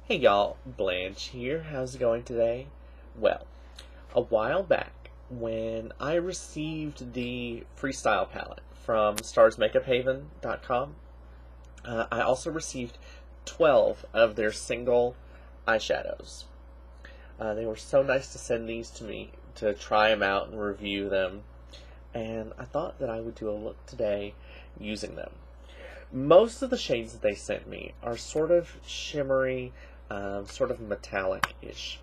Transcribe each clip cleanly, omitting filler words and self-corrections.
Hey y'all, Blanche here. How's it going today? Well, a while back when I received the Freestyle palette from starsmakeuphaven.com, I also received 12 of their single eyeshadows. They were so nice to send these to me to try them out and review them, and I thought that I would do a look today using them. Most of the shades that they sent me are sort of shimmery, sort of metallic-ish.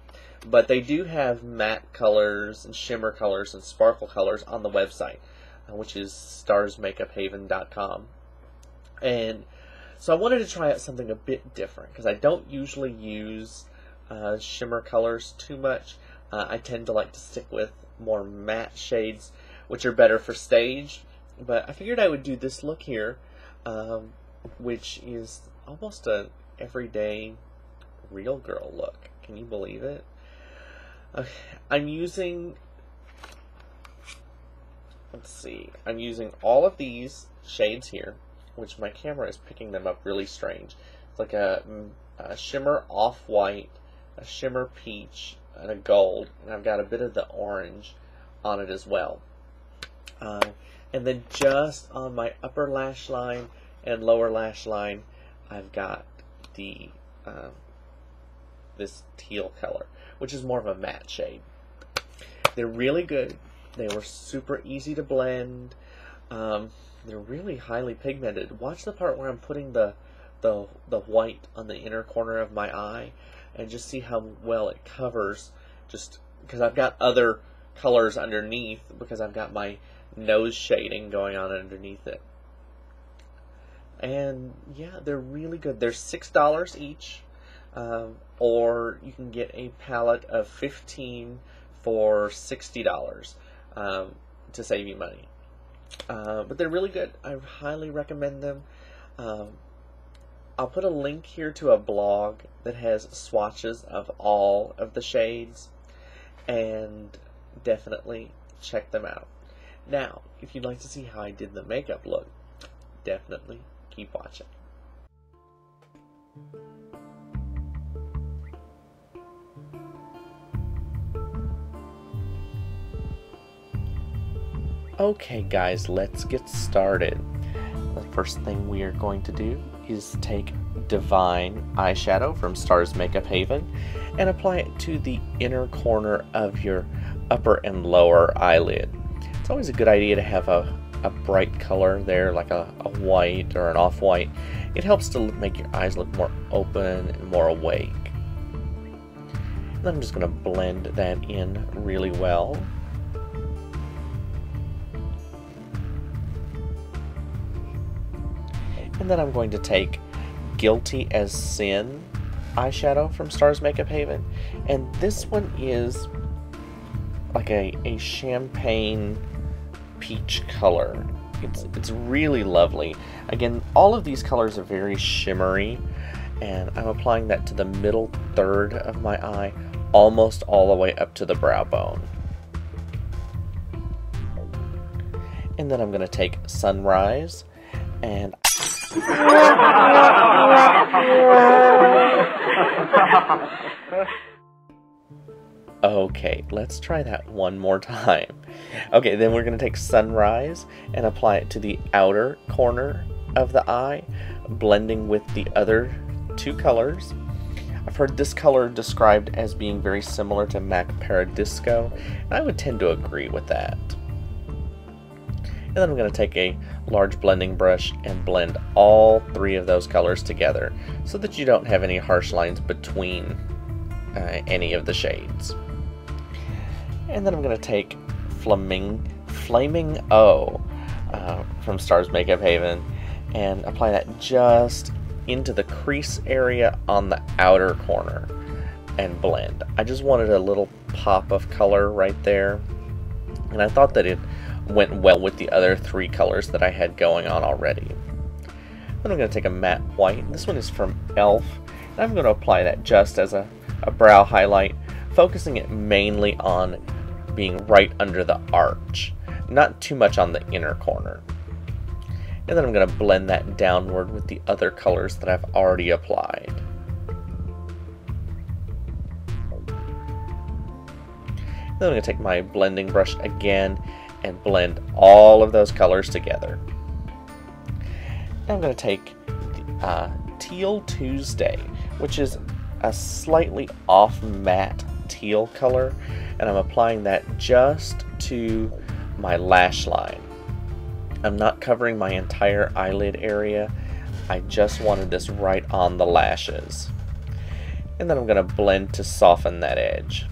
But they do have matte colors and shimmer colors and sparkle colors on the website, which is starsmakeuphaven.com. And so I wanted to try out something a bit different, because I don't usually use shimmer colors too much. I tend to like to stick with more matte shades, which are better for stage. But I figured I would do this look here, which is almost an everyday real girl look. Can you believe it? I'm using, let's see, I'm using all of these shades here, which my camera is picking them up really strange. It's like a shimmer off-white, a shimmer peach, and a gold, and I've got a bit of the orange on it as well. And then just on my upper lash line and lower lash line, I've got the this teal color, which is more of a matte shade. They're really good. They were super easy to blend. They're really highly pigmented. Watch the part where I'm putting the white on the inner corner of my eye, and just see how well it covers, just because I've got other colors underneath, because I've got my nose shading going on underneath it. And yeah, they're really good. They're $6 each, or you can get a palette of 15 for $60 to save you money. But they're really good. I highly recommend them. I'll put a link here to a blog that has swatches of all of the shades, and definitely check them out. Now, if you'd like to see how I did the makeup look, definitely keep watching. Okay guys, let's get started. The first thing we are going to do is take Divine eyeshadow from Stars Makeup Haven and apply it to the inner corner of your upper and lower eyelid. It's always a good idea to have a bright color there, like a white or an off-white. It helps to make your eyes look more open and more awake. And then I'm just going to blend that in really well. And then I'm going to take Guilty as Sin eyeshadow from Stars Makeup Haven, and this one is like a champagne peach color. It's really lovely. Again, all of these colors are very shimmery, and I'm applying that to the middle third of my eye, almost all the way up to the brow bone. And then I'm going to take Sunrise and okay, let's try that one more time. Okay, then we're going to take Sunrise and apply it to the outer corner of the eye, blending with the other two colors. I've heard this color described as being very similar to MAC Paradisco, and I would tend to agree with that. And then I'm going to take a large blending brush and blend all three of those colors together so that you don't have any harsh lines between any of the shades. And then I'm going to take Flaming O from Stars Makeup Haven and apply that just into the crease area on the outer corner and blend. I just wanted a little pop of color right there, and I thought that it went well with the other three colors that I had going on already. Then I'm going to take a matte white. This one is from E.L.F. And I'm going to apply that just as a brow highlight, focusing it mainly on being right under the arch, not too much on the inner corner. And then I'm going to blend that downward with the other colors that I've already applied. Then I'm going to take my blending brush again and blend all of those colors together. Now I'm going to take Teal Tuesday, which is a slightly off matte teal color, and I'm applying that just to my lash line. I'm not covering my entire eyelid area. I just wanted this right on the lashes. And then I'm going to blend to soften that edge.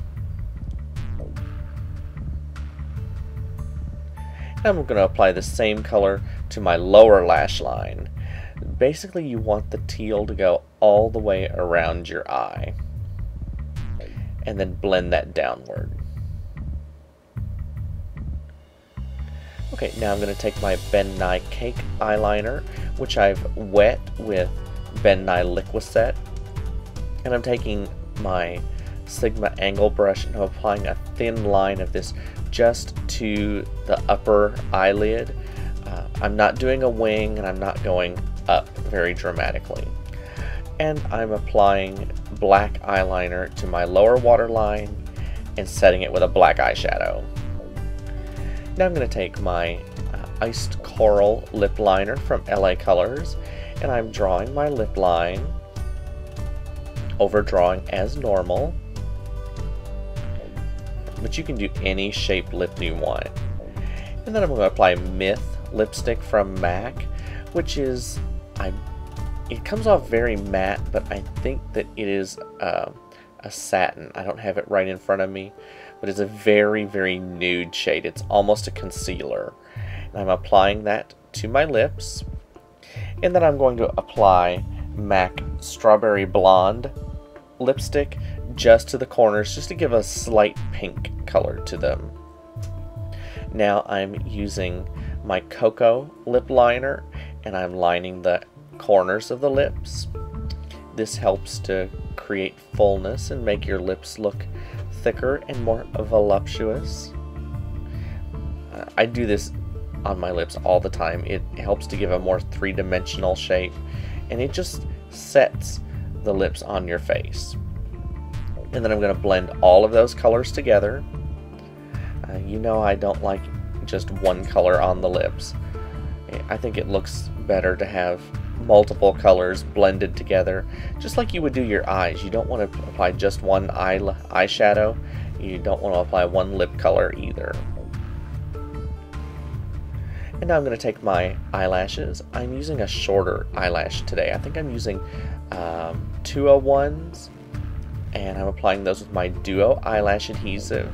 I'm going to apply the same color to my lower lash line. Basically, you want the teal to go all the way around your eye. And then blend that downward. Okay, now I'm going to take my Ben Nye Cake eyeliner, which I've wet with Ben Nye Liquiset. And I'm taking my Sigma angle brush and I'm applying a thin line of this just to the upper eyelid. I'm not doing a wing and I'm not going up very dramatically. And I'm applying black eyeliner to my lower waterline and setting it with a black eyeshadow. Now I'm going to take my Iced Coral lip liner from LA Colors, and I'm drawing my lip line, overdrawing as normal. But you can do any shape lip you want. And then I'm going to apply Myth lipstick from MAC, which is, it comes off very matte, but I think that it is a satin. I don't have it right in front of me, but it's a very, very nude shade. It's almost a concealer. And I'm applying that to my lips. And then I'm going to apply MAC Strawberry Blonde lipstick just to the corners, just to give a slight pink color to them. Now I'm using my Cocoa lip liner and I'm lining the corners of the lips. This helps to create fullness and make your lips look thicker and more voluptuous. I do this on my lips all the time. It helps to give a more three-dimensional shape, and it just sets the lips on your face. And then I'm going to blend all of those colors together. You know I don't like just one color on the lips. I think it looks better to have multiple colors blended together, just like you would do your eyes. You don't want to apply just one eyeshadow. You don't want to apply one lip color either. And now I'm going to take my eyelashes. I'm using a shorter eyelash today. I think I'm using 201s, and I'm applying those with my Duo eyelash adhesive.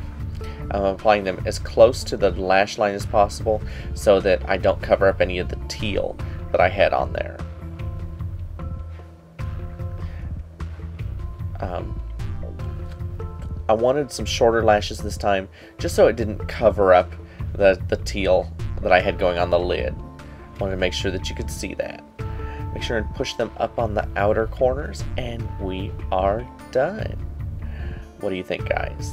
I'm applying them as close to the lash line as possible so that I don't cover up any of the teal that I had on there. I wanted some shorter lashes this time just so it didn't cover up the teal that I had going on the lid. I wanted to make sure that you could see that. Make sure and push them up on the outer corners, and we are done. What do you think, guys?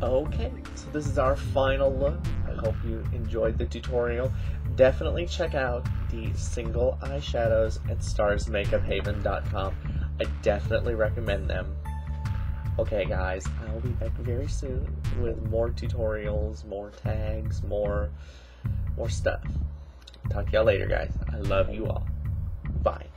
Okay, so this is our final look. I hope you enjoyed the tutorial. Definitely check out the single eyeshadows at starsmakeuphaven.com. I definitely recommend them. Okay guys, I'll be back very soon with more tutorials, more tags, more stuff. Talk to y'all later guys. I love you all. Bye.